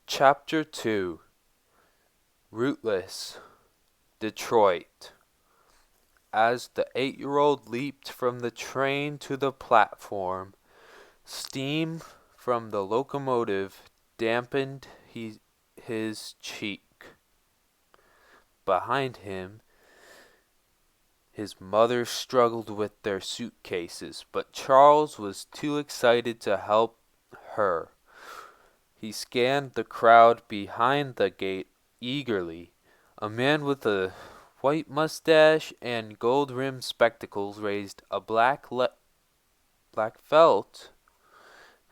Chapter 2 Rootless Detroit. As the 8-year-old leaped from the train to the platform, steam from the locomotive dampened his cheek. Behind him, his mother struggled with their suitcases, but Charles was too excited to help her. He scanned the crowd behind the gate eagerly. A man with a white mustache and gold-rimmed spectacles raised a black felt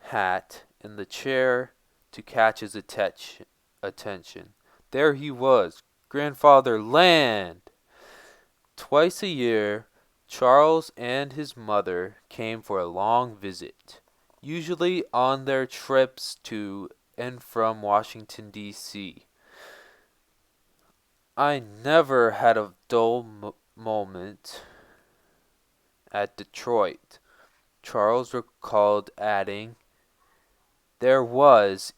hat in the chair to catch his attention. There he was, Grandfather Land! Twice a year, Charles and his mother came for a long visit, usually on their trips to and from Washington, D.C. I never had a dull moment at Detroit, Charles recalled, adding, there was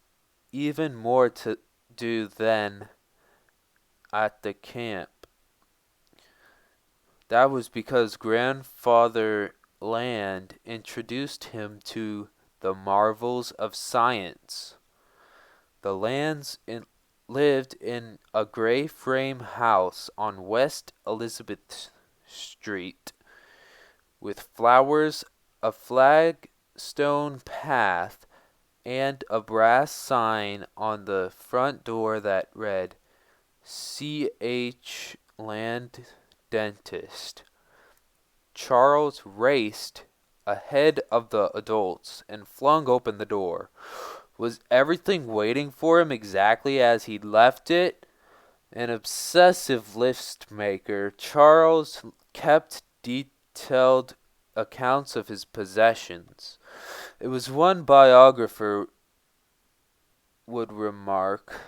even more to do than at the camp. That was because Grandfather Land introduced him to the marvels of science. The Lands lived in a gray frame house on West Elizabeth Street, with flowers, a flagstone path, and a brass sign on the front door that read, C.H. Land Dentist. Charles raced ahead of the adults and flung open the door. Was everything waiting for him exactly as he'd left it? An obsessive list maker, Charles kept detailed accounts of his possessions. It was one biographer would remark,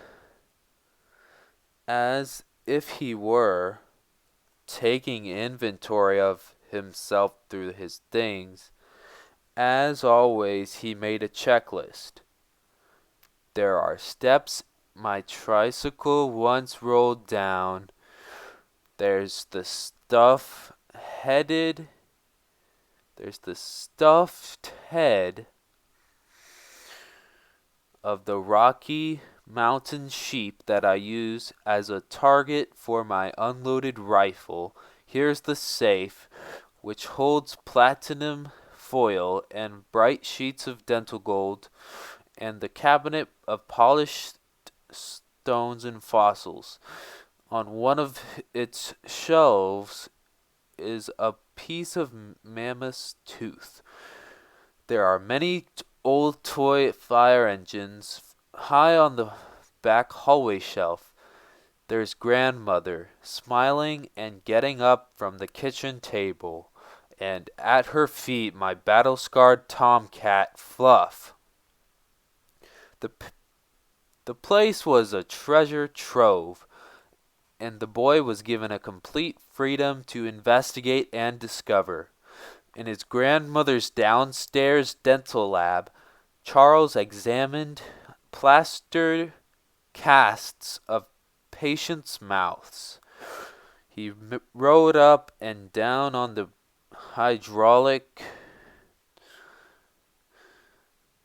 as if he were taking inventory of himself through his things. As always, he made a checklist. There are steps my tricycle once rolled down. There's the stuffed head of the Rocky Mountain sheep that I use as a target for my unloaded rifle. Here's the safe, which holds platinum foil and bright sheets of dental gold, and the cabinet of polished stones and fossils. On one of its shelves is a piece of mammoth's tooth. There are many old toy fire engines high on the back hallway shelf. There's Grandmother, smiling and getting up from the kitchen table, and at her feet my battle-scarred tomcat, Fluff. The place was a treasure trove, and the boy was given a complete freedom to investigate and discover. In his grandmother's downstairs dental lab, Charles examined plaster casts of patients' mouths. He rode up and down on the hydraulic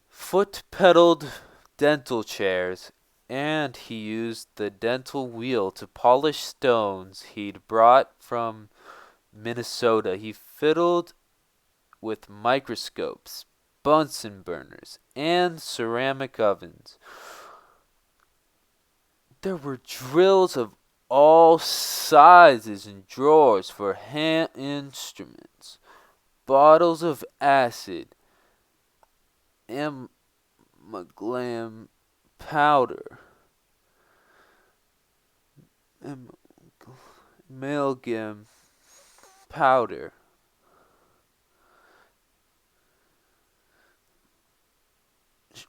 foot-pedaled dental chairs, and he used the dental wheel to polish stones he'd brought from Minnesota. He fiddled with microscopes, Bunsen burners, and ceramic ovens. There were drills of all sizes and drawers for hand instruments, bottles of acid, amalgam powder,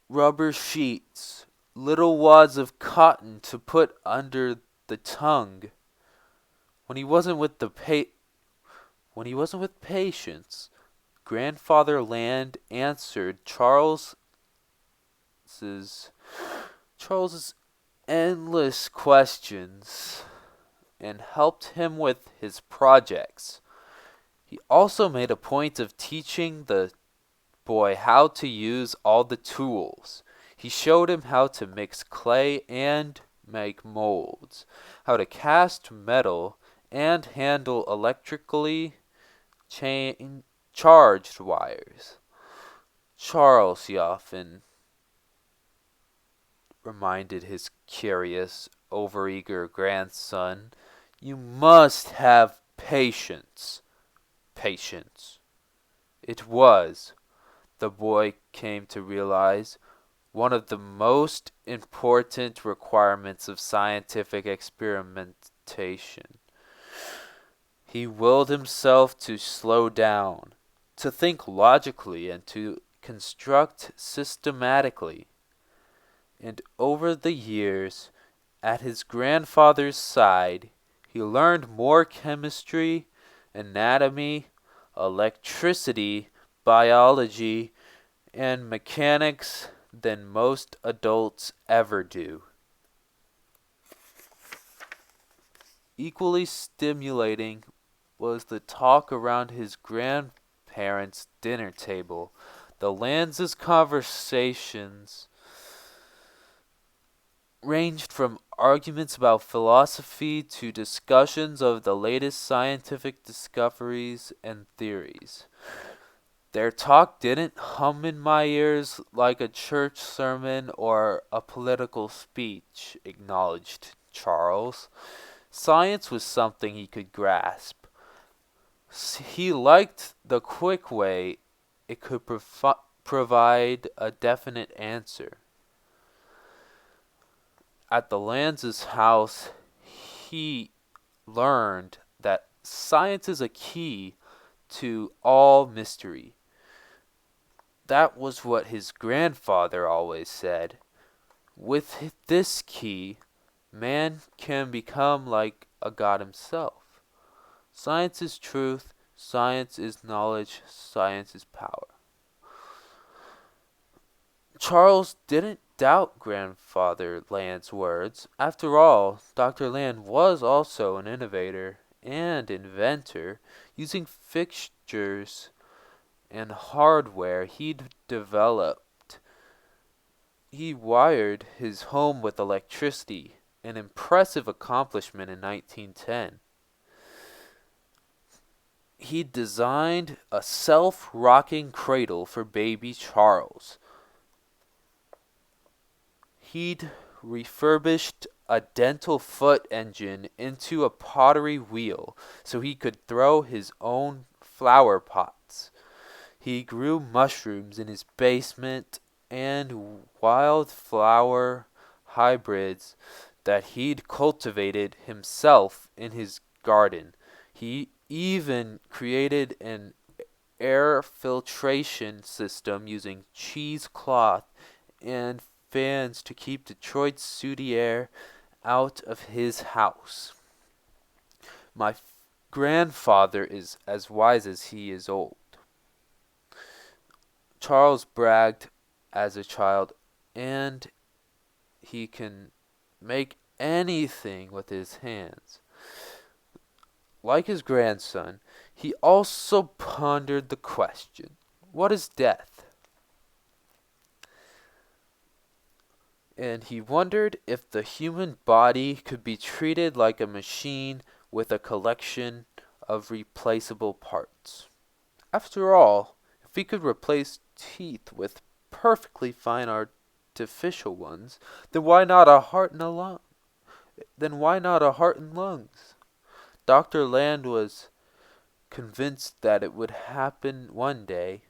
rubber sheets, little wads of cotton to put under the tongue. When he wasn't with patients, Grandfather Land answered Charles's Charles's endless questions and helped him with his projects. He also made a point of teaching the boy how to use all the tools. He showed him how to mix clay and make molds, how to cast metal and handle electrically charged wires. Charles, he often reminded his curious, overeager grandson, you must have patience. Patience. It was, the boy came to realize, one of the most important requirements of scientific experimentation. He willed himself to slow down, to think logically, and to construct systematically. And over the years, at his grandfather's side, he learned more chemistry, anatomy, electricity, biology, and mechanics than most adults ever do. Equally stimulating was the talk around his grandparents' dinner table. The Lanz's conversations ranged from arguments about philosophy to discussions of the latest scientific discoveries and theories. Their talk didn't hum in my ears like a church sermon or a political speech, acknowledged Charles. Science was something he could grasp. He liked the quick way it could provide a definite answer. At the Lanz's house, he learned that science is a key to all mystery. That was what his grandfather always said. With this key, man can become like a god himself. Science is truth, science is knowledge, science is power. Charles didn't doubt Grandfather Land's words. After all, Dr. Land was also an innovator and inventor, using fixtures and hardware he'd developed. He wired his home with electricity, an impressive accomplishment in 1910. He designed a self-rocking cradle for baby Charles. He'd refurbished a dental foot engine into a pottery wheel so he could throw his own flower pots. He grew mushrooms in his basement and wildflower hybrids that he'd cultivated himself in his garden. He even created an air filtration system using cheesecloth and fans to keep Detroit's sooty air out of his house. My grandfather is as wise as he is old. Charles bragged as a child, and he can make anything with his hands. Like his grandson, he also pondered the question, what is death? And he wondered if the human body could be treated like a machine with a collection of replaceable parts. After all, if we could replace teeth with perfectly fine artificial ones, then why not a heart and a lung? Then why not a heart and lungs? Dr. Land was convinced that it would happen one day.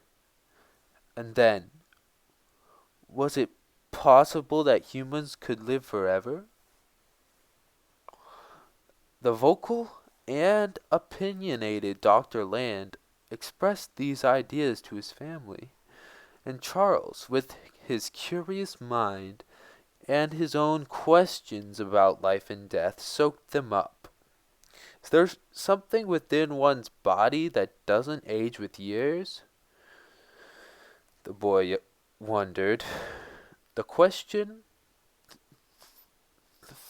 And then, was it possible that humans could live forever? The vocal and opinionated Dr. Land expressed these ideas to his family, and Charles, with his curious mind and his own questions about life and death, soaked them up. Is there something within one's body that doesn't age with years? The boy wondered. The question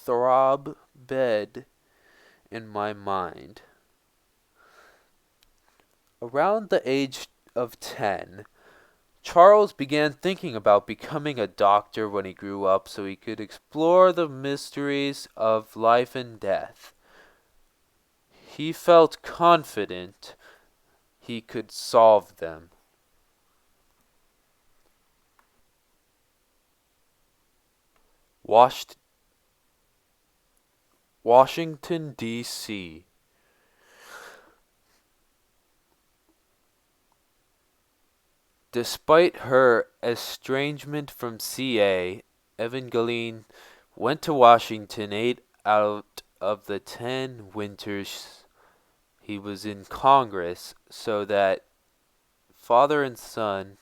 throb bed in my mind. Around the age of 10, Charles began thinking about becoming a doctor when he grew up so he could explore the mysteries of life and death. He felt confident he could solve them. Washington, D.C. Despite her estrangement from CA, Evangeline went to Washington 8 out of the 10 winters he was in Congress so that father and son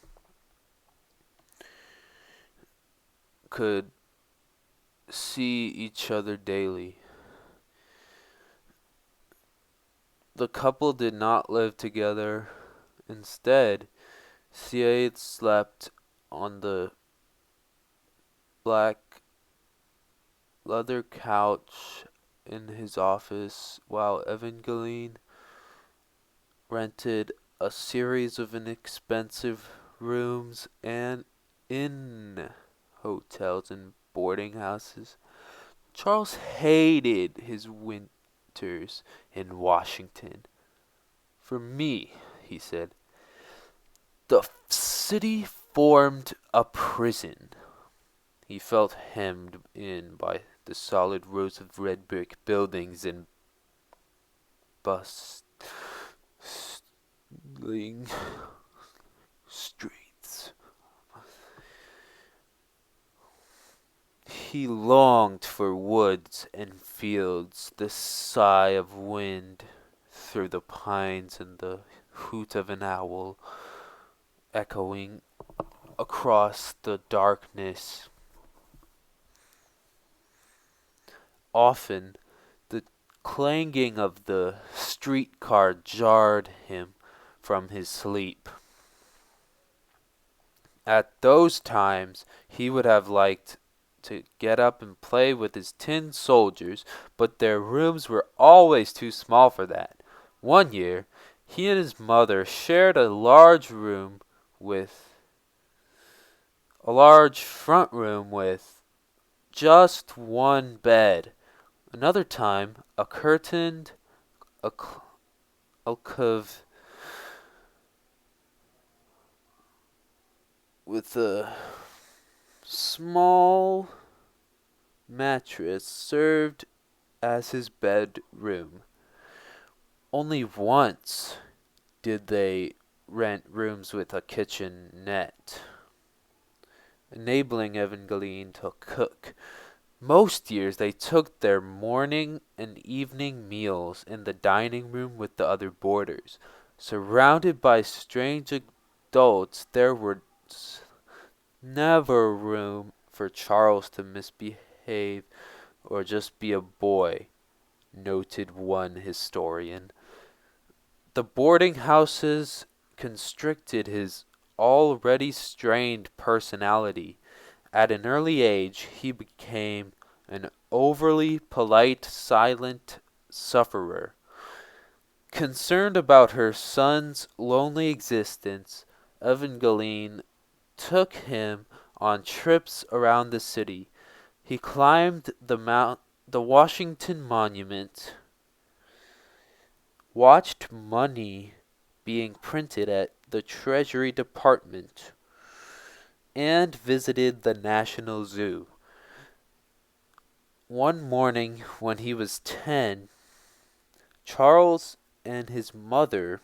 could see each other daily. The couple did not live together. Instead, CA slept on the black leather couch in his office while Evangeline rented a series of inexpensive rooms and in hotels and boarding houses. Charles hated his winters in Washington. For me, he said, the city formed a prison. He felt hemmed in by the solid rows of red brick buildings and bustling streets. He longed for woods and fields, the sigh of wind through the pines and the hoot of an owl echoing across the darkness. Often, the clanging of the streetcar jarred him from his sleep. At those times, he would have liked to get up and play with his tin soldiers, but their rooms were always too small for that. One year, he and his mother shared a large front room with just one bed. Another time, a curtained alcove with a small mattress served as his bedroom. Only once did they rent rooms with a kitchenette, enabling Evangeline to cook. Most years they took their morning and evening meals in the dining room with the other boarders. Surrounded by strange adults, there was never room for Charles to misbehave or just be a boy, noted one historian. The boarding houses constricted his already strained personality. At an early age, he became an overly polite, silent sufferer. Concerned about her son's lonely existence, Evangeline took him on trips around the city. He climbed the Washington Monument, watched money being printed at the Treasury Department, and visited the National Zoo. One morning when he was 10, Charles and his mother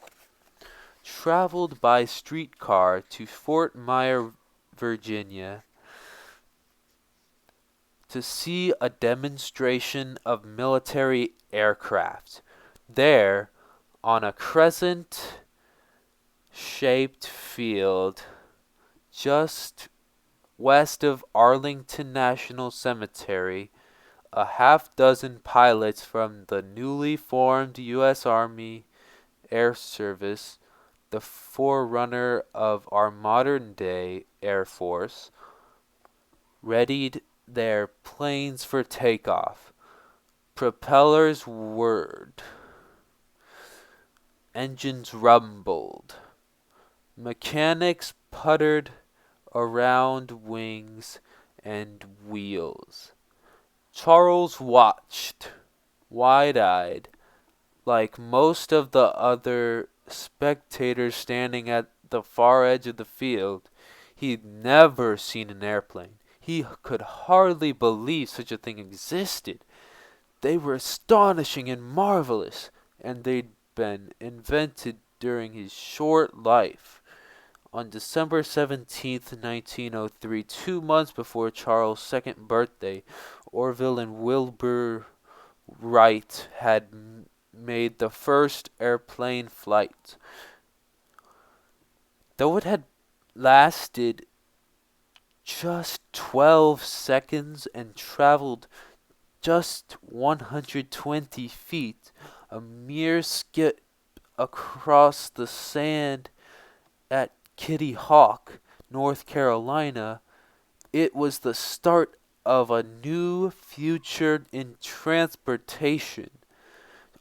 traveled by streetcar to Fort Myer, Virginia, to see a demonstration of military aircraft. There, on a crescent-shaped field just west of Arlington National Cemetery, a half-dozen pilots from the newly formed U.S. Army Air Service, the forerunner of our modern-day Air Force, readied their planes for takeoff. Propellers whirred. Engines rumbled. Mechanics puttered around wings and wheels. Charles watched, wide-eyed, like most of the other spectators standing at the far edge of the field. He'd never seen an airplane. He could hardly believe such a thing existed. They were astonishing and marvelous, and they'd been invented during his short life. On December 17th, 1903, 2 months before Charles' second birthday, Orville and Wilbur Wright had made the first airplane flight. Though it had lasted just 12 seconds and traveled just 120 feet, a mere skip across the sand at Kitty Hawk, North Carolina, it was the start of a new future in transportation.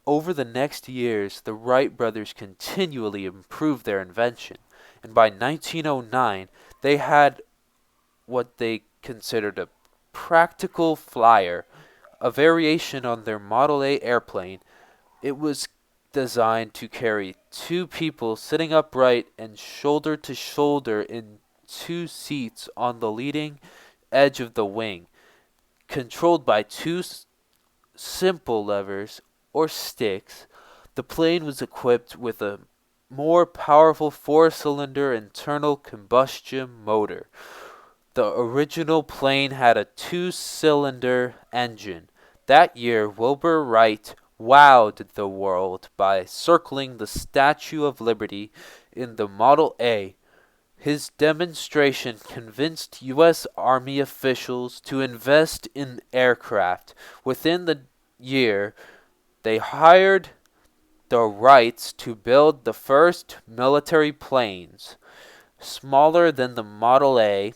Over the next years, the Wright brothers continually improved their invention, and by 1909, they had what they considered a practical flyer, a variation on their Model A airplane. It was designed to carry two people sitting upright and shoulder to shoulder in two seats on the leading edge of the wing, controlled by two simple levers or sticks. The plane was equipped with a more powerful four-cylinder internal combustion motor. The original plane had a two-cylinder engine. That year, Wilbur Wright wowed the world by circling the Statue of Liberty in the Model A. His demonstration convinced U.S. Army officials to invest in aircraft. Within the year, they hired the Wrights to build the first military planes. Smaller than the Model A,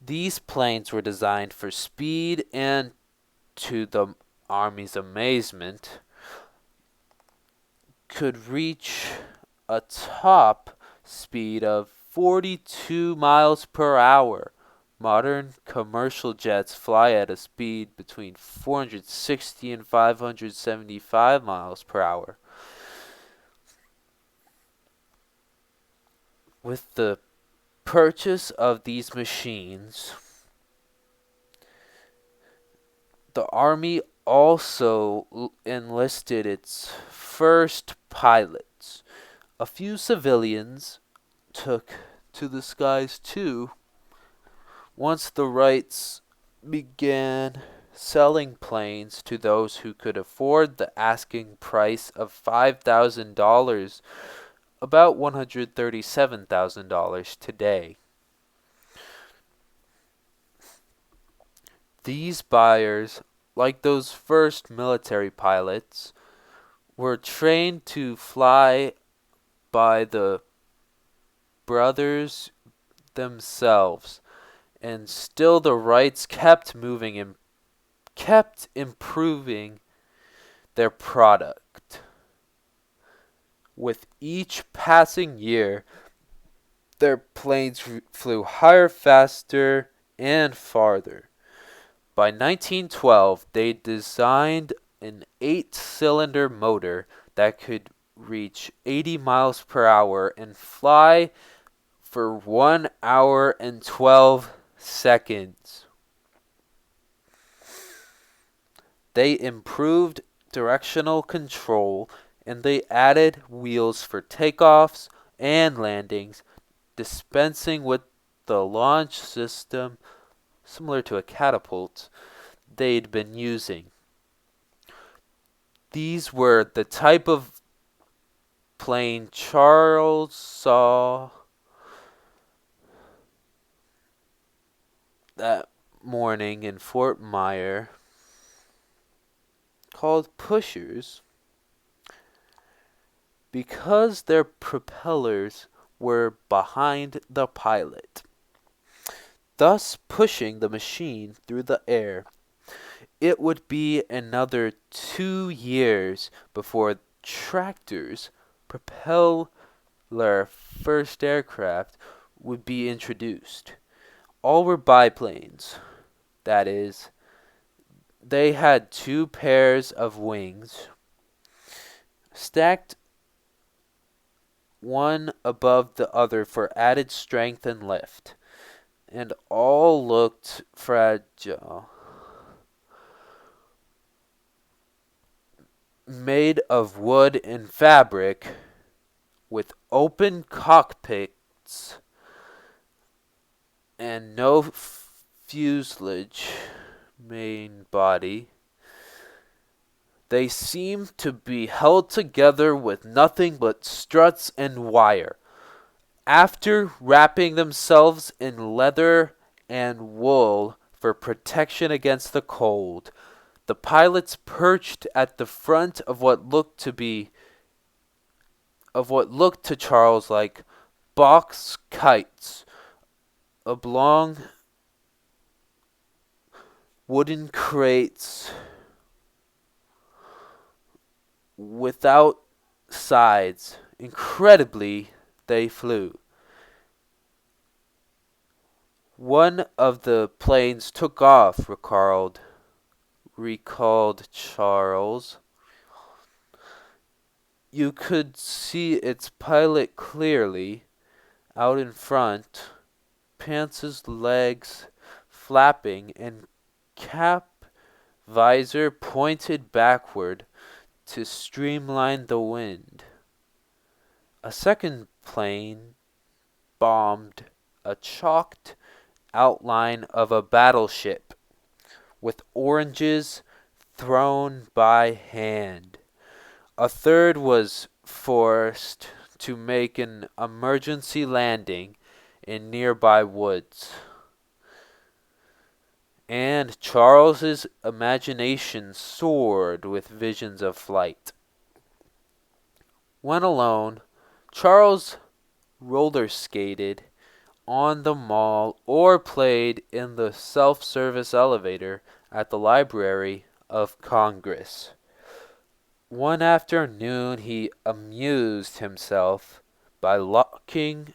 these planes were designed for speed and, to the Army's amazement, could reach a top speed of 42 miles per hour. Modern commercial jets fly at a speed between 460 and 575 miles per hour. With the purchase of these machines, the Army also enlisted its first pilots. A few civilians took to the skies too. Once the Wrights began selling planes to those who could afford the asking price of $5,000, about $137,000 today. These buyers, like those first military pilots, were trained to fly by the brothers themselves, and still the Wrights kept moving and kept improving their product. With each passing year, their planes flew higher, faster, and farther. By 1912, they designed an 8-cylinder motor that could reach 80 miles per hour and fly for 1 hour and 12 seconds. They improved directional control, and they added wheels for takeoffs and landings, dispensing with the launch system similar to a catapult they'd been using. These were the type of plane Charles saw that morning in Fort Myer, called pushers, because their propellers were behind the pilot. thus pushing the machine through the air. It would be another 2 years before tractors, propeller first aircraft, would be introduced. All were biplanes. That is, they had two pairs of wings, stacked one above the other for added strength and lift, and all looked fragile. Made of wood and fabric, with open cockpits and no fuselage main body, they seemed to be held together with nothing but struts and wire. After wrapping themselves in leather and wool for protection against the cold, the pilots perched at the front of what looked to Charles like box kites, oblong wooden crates without sides. Incredibly, they flew. One of the planes took off, recalled Charles. You could see its pilot clearly out in front, Pance's legs flapping and cap visor pointed backward to streamline the wind. A second plane bombed a chalked outline of a battleship with oranges thrown by hand. A third was forced to make an emergency landing in nearby woods. And Charles's imagination soared with visions of flight. When alone, Charles roller skated on the mall or played in the self-service elevator at the Library of Congress. One afternoon he amused himself by locking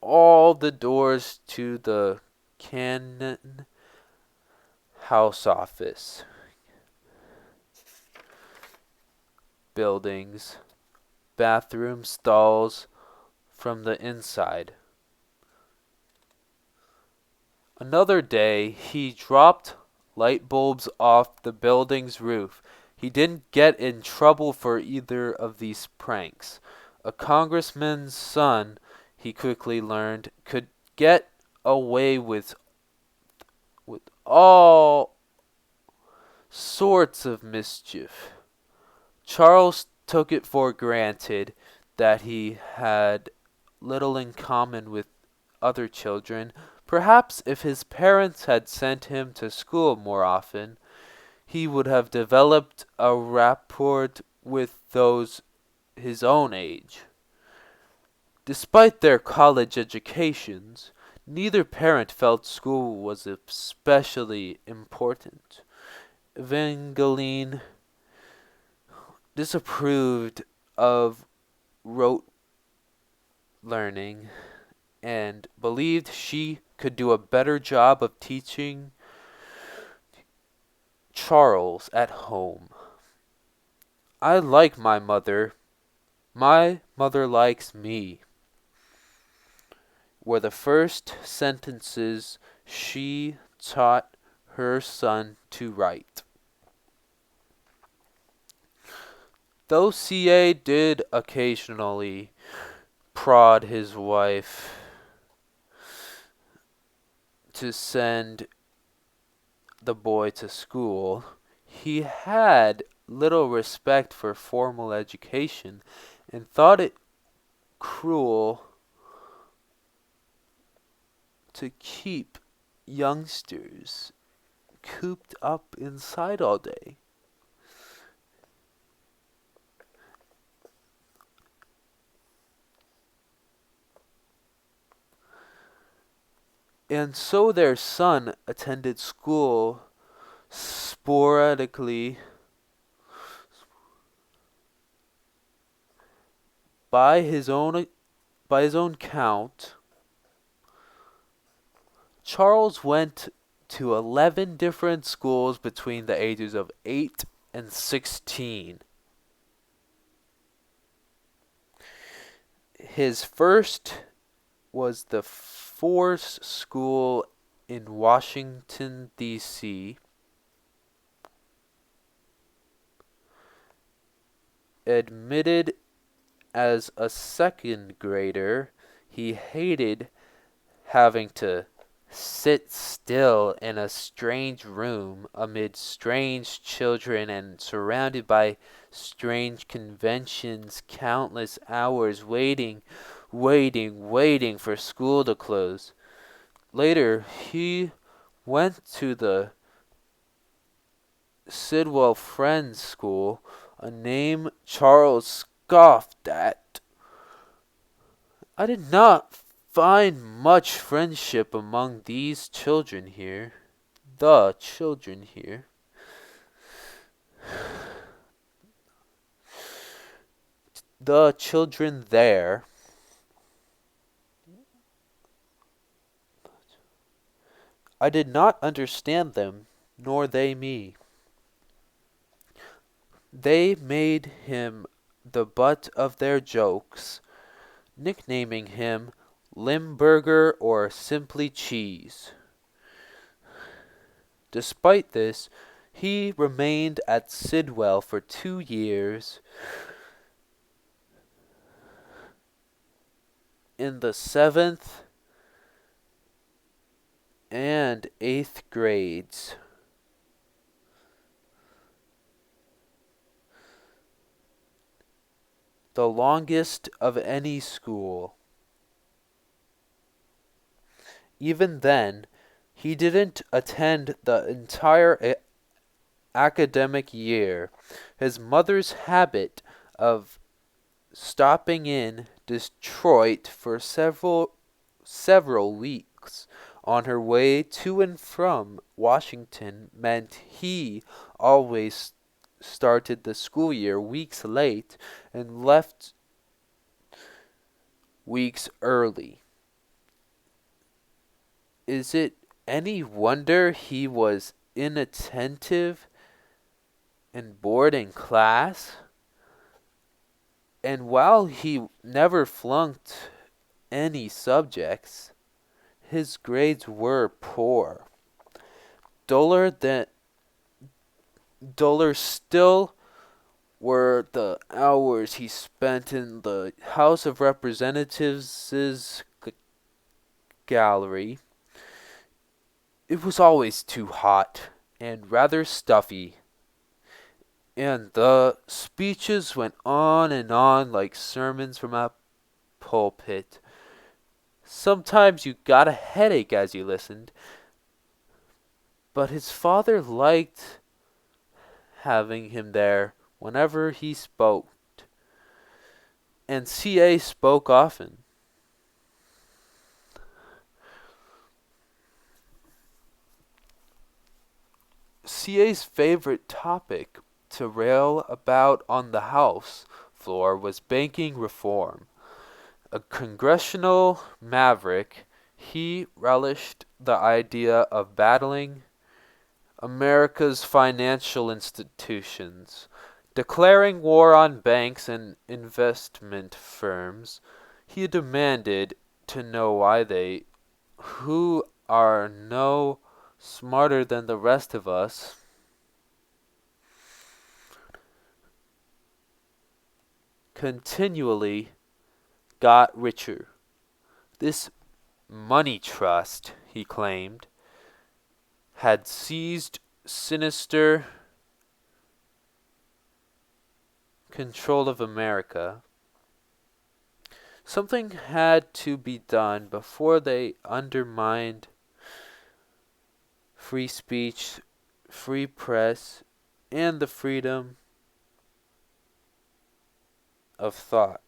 all the doors to the Cannon House office buildings, bathroom stalls from the inside. Another day, he dropped light bulbs off the building's roof. He didn't get in trouble for either of these pranks. A congressman's son, he quickly learned, could get away with all sorts of mischief. Charles took it for granted that he had little in common with other children. Perhaps if his parents had sent him to school more often, he would have developed a rapport with those his own age. Despite their college educations, neither parent felt school was especially important. Evangeline disapproved of rote learning and believed she could do a better job of teaching Charles at home. I like my mother. My mother likes me, were the first sentences she taught her son to write. Though C.A. did occasionally prod his wife to send the boy to school, he had little respect for formal education and thought it cruel to keep youngsters cooped up inside all day. And so their son attended school sporadically by his own count. Charles went to 11 different schools between the ages of 8 and 16. His first was the Force School in Washington, D.C. Admitted as a second grader, he hated having to sit still in a strange room amid strange children and surrounded by strange conventions, countless hours waiting for school to close. Later, he went to the Sidwell Friends School, a name Charles scoffed at. I did not find much friendship among these children here. The children here. The children there. I did not understand them, nor they me. They made him the butt of their jokes, nicknaming him Lindbergh or simply Cheese. Despite this, he remained at Sidwell for 2 years in the 7th and 8th grades. The longest of any school. Even then, he didn't attend the entire academic year. His mother's habit of stopping in Detroit for several weeks on her way to and from Washington meant he always started the school year weeks late and left weeks early. Is it any wonder he was inattentive and bored in class? And while he never flunked any subjects, his grades were poor. Duller still were the hours he spent in the House of Representatives' gallery. It was always too hot and rather stuffy, and the speeches went on and on like sermons from a pulpit. Sometimes you got a headache as you listened, but his father liked having him there whenever he spoke, and C.A. spoke often. C.A.'s favorite topic to rail about on the House floor was banking reform. A congressional maverick, he relished the idea of battling America's financial institutions, declaring war on banks and investment firms. He demanded to know why they, who are no smarter than the rest of us, continually got richer. This money trust, he claimed, had seized sinister control of America. Something had to be done before they undermined free speech, free press, and the freedom of thought.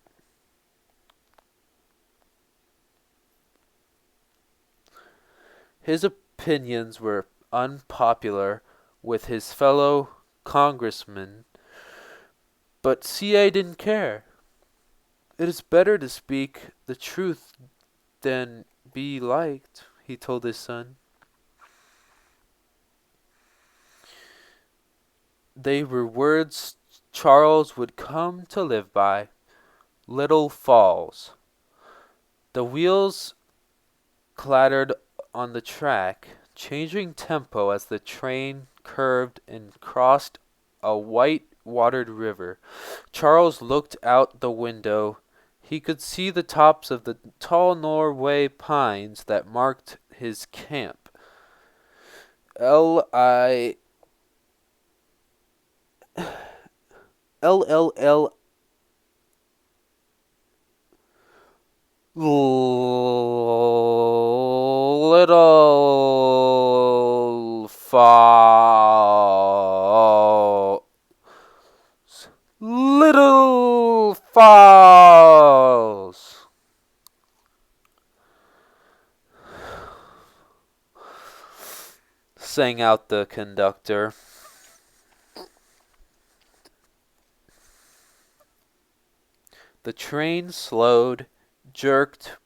His opinions were unpopular with his fellow congressmen, but CA didn't care. It is better to speak the truth than be liked, he told his son. They were words Charles would come to live by. Little falls. The wheels clattered on the track, changing tempo as the train curved and crossed a white-watered river. Charles looked out the window. He could see the tops of the tall Norway pines that marked his camp. L I L L L Little falls. Little falls. Sang out the conductor. The train slowed, jerked,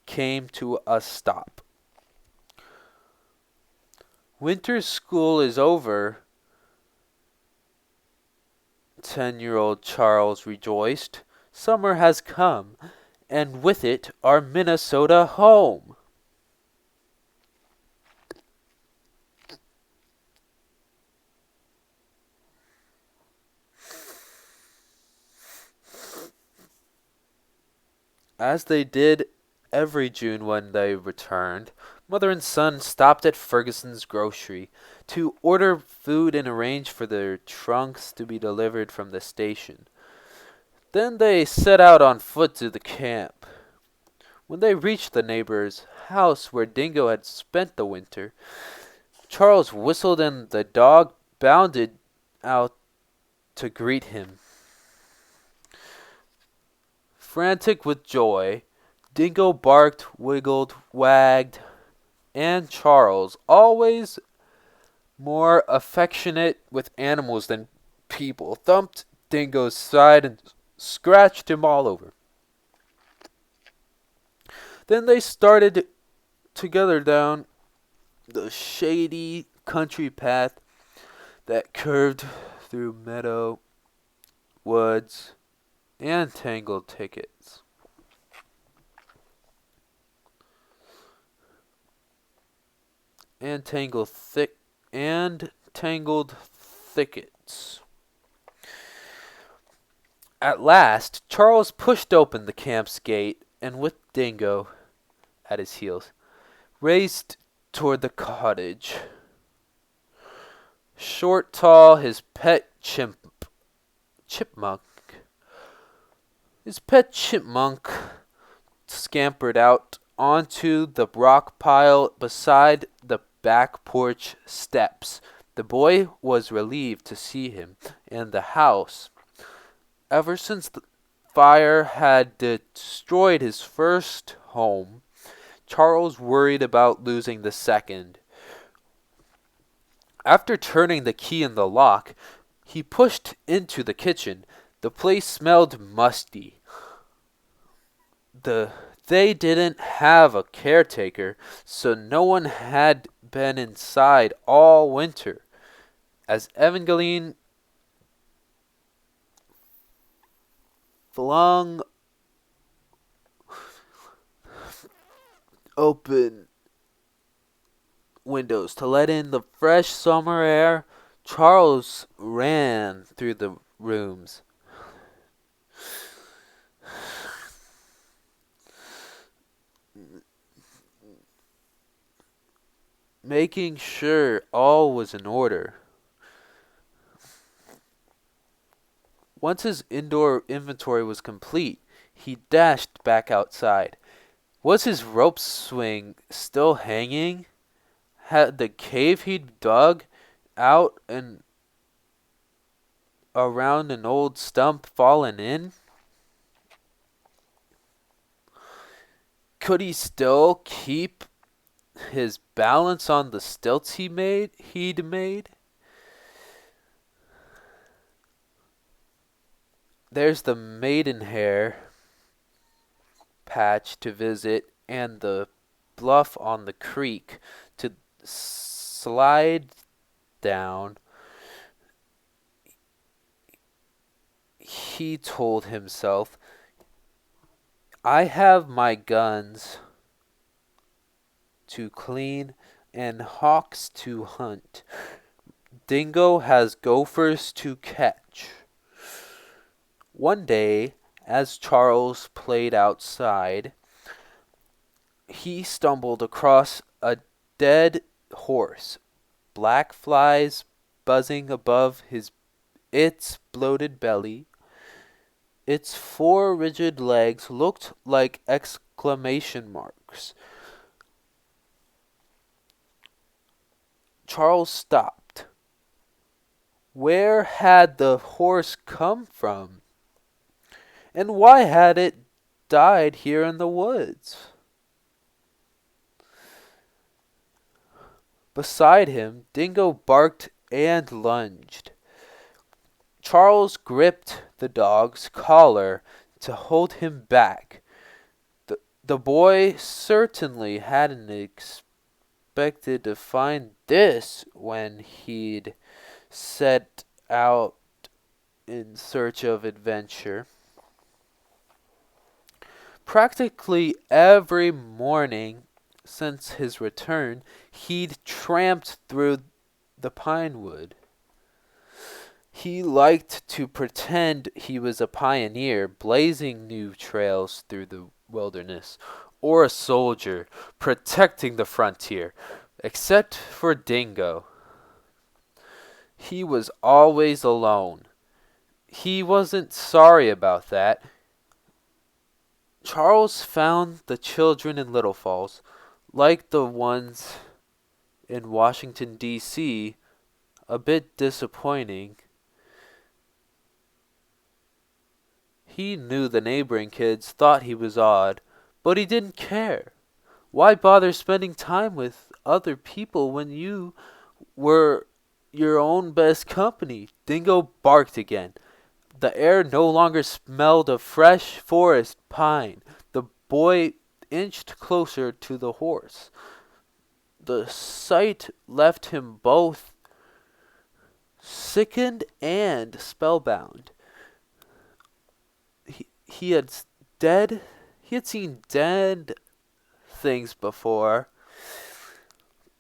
came to a stop. Winter school is over, 10-year-old Charles rejoiced. Summer has come, and with it our Minnesota home. As they did every June when they returned, mother and son stopped at Ferguson's grocery to order food and arrange for their trunks to be delivered from the station. Then they set out on foot to the camp. When they reached the neighbor's house where Dingo had spent the winter, Charles whistled and the dog bounded out to greet him. Frantic with joy, Dingo barked, wiggled, wagged, and Charles, always more affectionate with animals than people, thumped Dingo's side and scratched him all over. Then they started together down the shady country path that curved through meadow, woods, and tangled thickets. Tangled thickets. At last, Charles pushed open the camp's gate and with Dingo at his heels, raced toward the cottage. Short, tall, his pet chipmunk scampered out onto the rock pile beside the back porch steps. The boy was relieved to see him in the house. Ever since the fire had destroyed his first home, Charles worried about losing the second. After turning the key in the lock, he pushed into the kitchen. The place smelled musty. They didn't have a caretaker, so no one had been inside all winter. As Evangeline flung open windows to let in the fresh summer air, Charles ran through the rooms. Making sure all was in order. Once his indoor inventory was complete, he dashed back outside. Was his rope swing still hanging? Had the cave he'd dug out and around an old stump fallen in? Could he still keep his balance on the stilts he'd made. There's the Maidenhair patch to visit, and the bluff on the creek to slide down. He told himself, I have my guns to clean and hawks to hunt. Dingo has gophers to catch. One day, as Charles played outside, he stumbled across a dead horse, black flies buzzing above its bloated belly. Its four rigid legs looked like exclamation marks. Charles stopped. Where had the horse come from? And why had it died here in the woods? Beside him, Dingo barked and lunged. Charles gripped the dog's collar to hold him back. The boy certainly hadn't expected to find this when he'd set out in search of adventure. Practically every morning since his return, he'd tramped through the pine wood. He liked to pretend he was a pioneer, blazing new trails through the wilderness, or a soldier protecting the frontier, except for Dingo. He was always alone. He wasn't sorry about that. Charles found the children in Little Falls, like the ones in Washington, D.C., a bit disappointing. He knew the neighboring kids thought he was odd, but he didn't care. Why bother spending time with other people when you were your own best company? Dingo barked again. The air no longer smelled of fresh forest pine. The boy inched closer to the horse. The sight left him both sickened and spellbound. He had seen dead things before,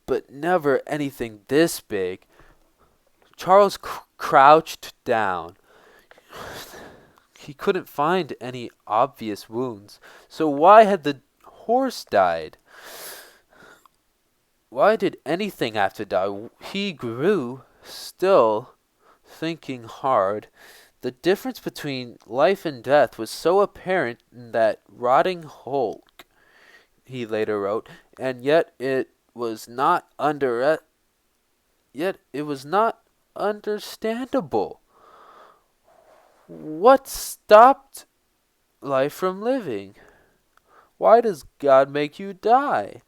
but never anything this big. Charles crouched down. He couldn't find any obvious wounds. So why had the horse died? Why did anything have to die? He grew, still thinking hard. The difference between life and death was so apparent in that rotting hulk, he later wrote, and yet it was not understandable. What stopped life from living? Why does God make you die?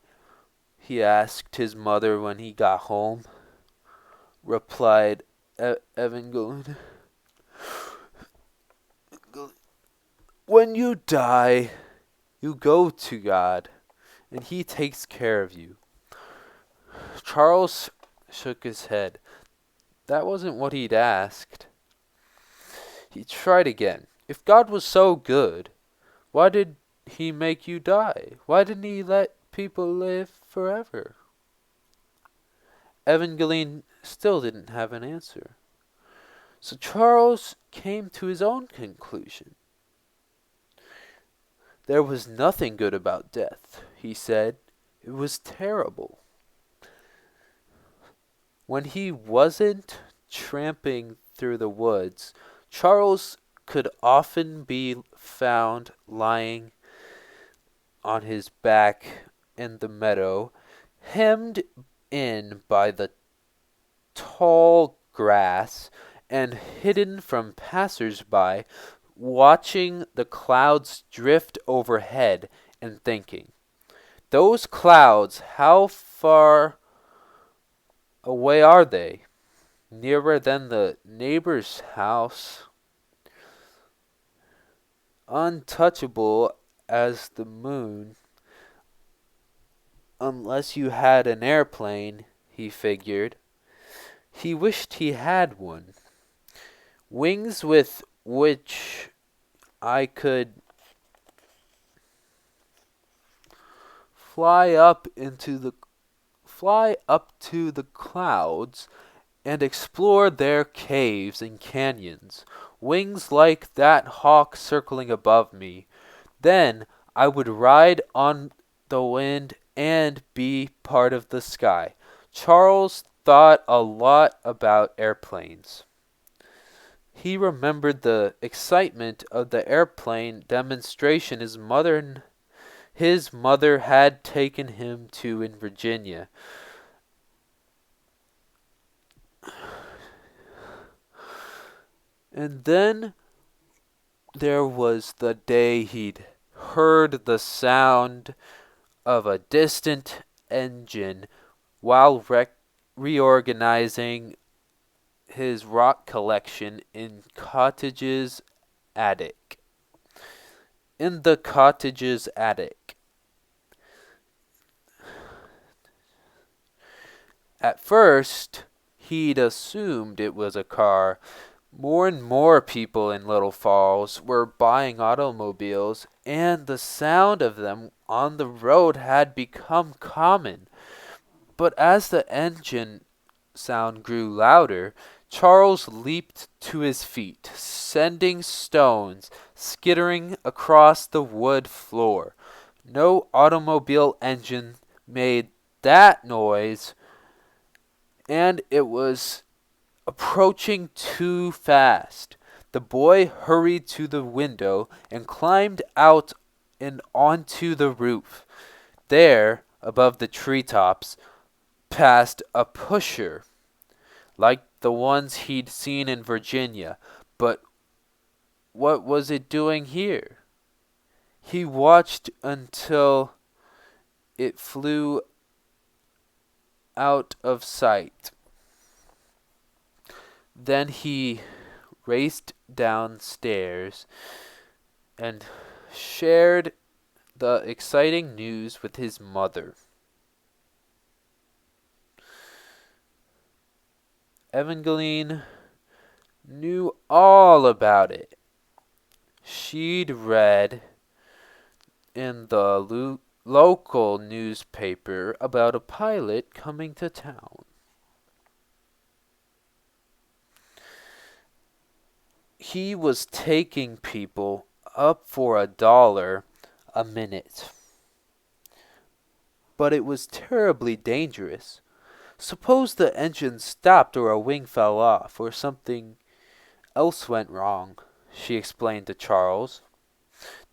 He asked his mother when he got home. Replied Evangeline. When you die, you go to God, and He takes care of you. Charles shook his head. That wasn't what he'd asked. He tried again. If God was so good, why did He make you die? Why didn't He let people live forever? Evangeline still didn't have an answer. So Charles came to his own conclusion. There was nothing good about death, he said. It was terrible. When he wasn't tramping through the woods, Charles could often be found lying on his back in the meadow, hemmed in by the tall grass and hidden from passers-by, watching the clouds drift overhead and thinking. Those clouds, how far away are they? Nearer than the neighbor's house, untouchable as the moon, unless you had an airplane, he figured. He wished he had one. Wings with which I could fly up to the clouds and explore their caves and canyons. Wings like that hawk circling above me. Then I would ride on the wind and be part of the sky. Charles thought a lot about airplanes. He remembered the excitement of the airplane demonstration his mother had taken him to in Virginia. And then there was the day he'd heard the sound of a distant engine while reorganizing his rock collection in Cottage's attic. In the Cottage's attic. At first, he'd assumed it was a car. More and more people in Little Falls were buying automobiles, and the sound of them on the road had become common. But as the engine sound grew louder, Charles leaped to his feet, sending stones skittering across the wood floor. No automobile engine made that noise, and it was approaching too fast. The boy hurried to the window and climbed out and onto the roof. There, above the treetops, passed a pusher, like the ones he'd seen in Virginia. But what was it doing here? He watched until it flew out of sight. Then he raced downstairs and shared the exciting news with his mother. Evangeline knew all about it. She'd read in the local newspaper about a pilot coming to town. He was taking people up for $1 a minute. But it was terribly dangerous. Suppose the engine stopped or a wing fell off or something else went wrong, she explained to Charles.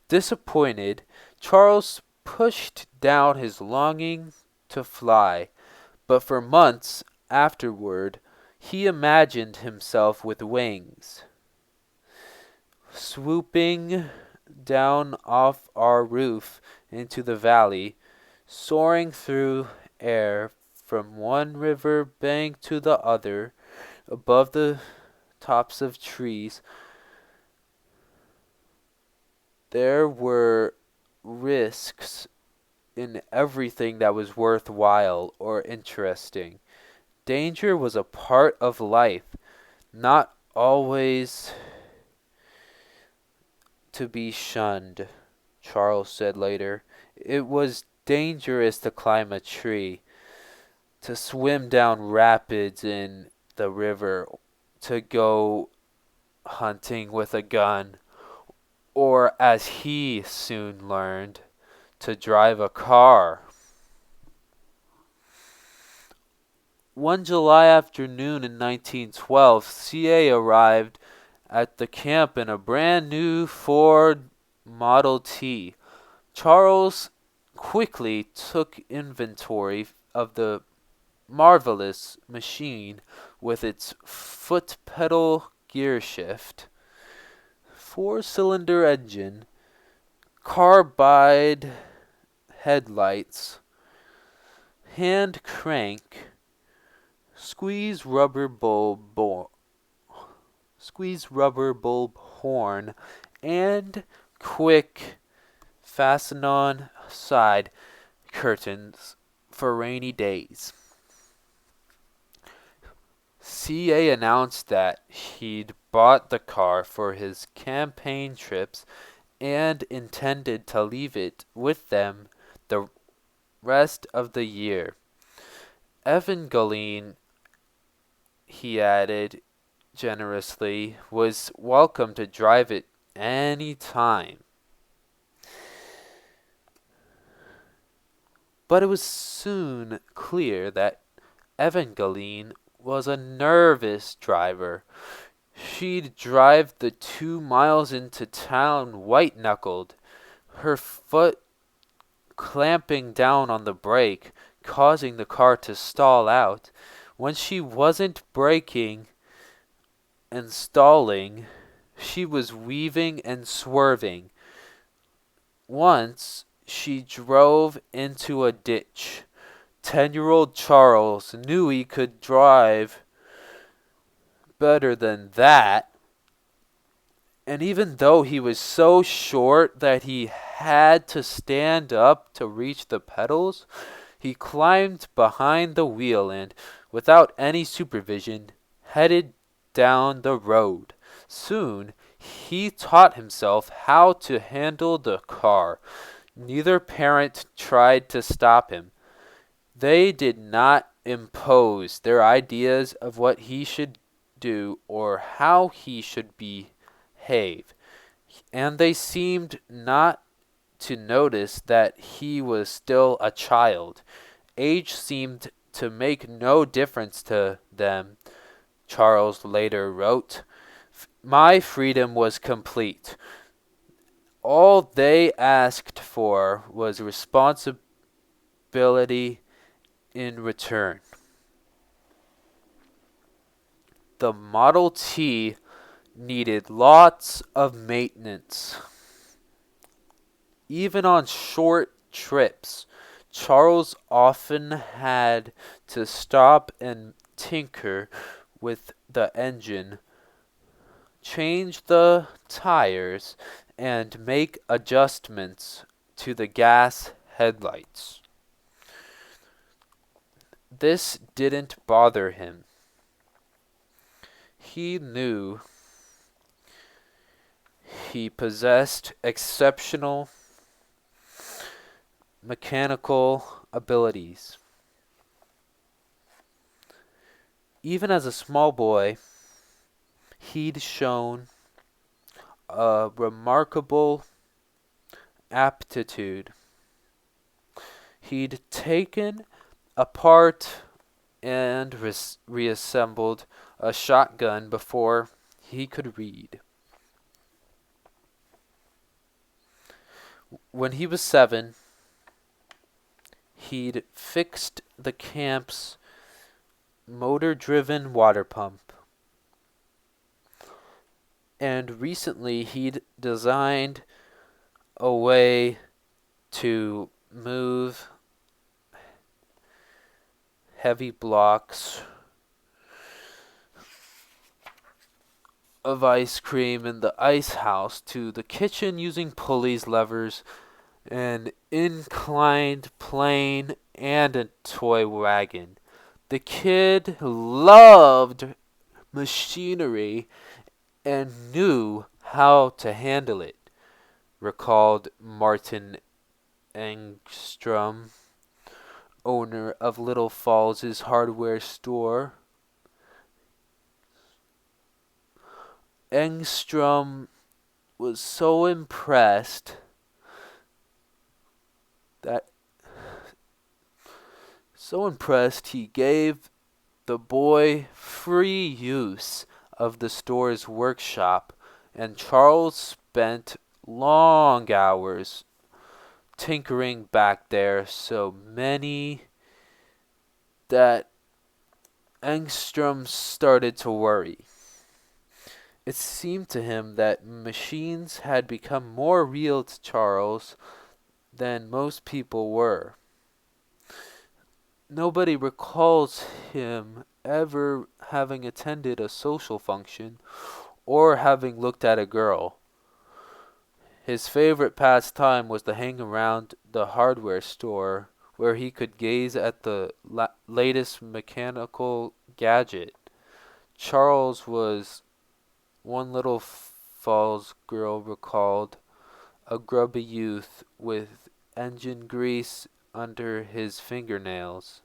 Disappointed, Charles pushed down his longing to fly, but for months afterward he imagined himself with wings, swooping down off our roof into the valley, soaring through air from one river bank to the other, above the tops of trees. There were risks in everything that was worthwhile or interesting. Danger was a part of life, not always to be shunned, Charles said later. It was dangerous to climb a tree, to swim down rapids in the river, to go hunting with a gun, or as he soon learned, to drive a car. One July afternoon in 1912, CA arrived at the camp in a brand new Ford Model T. Charles quickly took inventory of the marvelous machine with its foot-pedal gearshift, four-cylinder engine, carbide headlights, hand crank, squeeze rubber bulb horn, and quick fasten on side curtains for rainy days. CA announced that he'd bought the car for his campaign trips and intended to leave it with them the rest of the year. Evangeline, he added generously, was welcome to drive it any time. But it was soon clear that Evangeline was a nervous driver. She'd drive the 2 miles into town white-knuckled, her foot clamping down on the brake, causing the car to stall out. When she wasn't braking and stalling, she was weaving and swerving. Once she drove into a ditch. 10-year-old Charles knew he could drive better than that, and even though he was so short that he had to stand up to reach the pedals, he climbed behind the wheel and, without any supervision, headed down the road. Soon he taught himself how to handle the car. Neither parent tried to stop him. They did not impose their ideas of what he should do or how he should behave, and they seemed not to notice that he was still a child. Age seemed to make no difference to them, Charles later wrote. My freedom was complete. All they asked for was responsibility in return. The Model T needed lots of maintenance. Even on short trips, Charles often had to stop and tinker with the engine, change the tires, and make adjustments to the gas headlights. This didn't bother him. He knew he possessed exceptional mechanical abilities. Even as a small boy, he'd shown a remarkable aptitude. He'd taken apart and reassembled a shotgun before he could read. When he was 7, he'd fixed the camp's motor-driven water pump. And recently he'd designed a way to move heavy blocks of ice cream in the ice house to the kitchen using pulleys, levers, an inclined plane, and a toy wagon. The kid loved machinery and knew how to handle it, recalled Martin Engstrom, owner of Little Falls' hardware store. Engstrom was so impressed he gave the boy free use of the store's workshop, and Charles spent long hours tinkering back there, so many that Engstrom started to worry. It seemed to him that machines had become more real to Charles than most people were. Nobody recalls him ever having attended a social function or having looked at a girl. His favorite pastime was to hang around the hardware store where he could gaze at the latest mechanical gadget. Charles was, one little Falls girl recalled, a grubby youth with engine grease under his fingernails.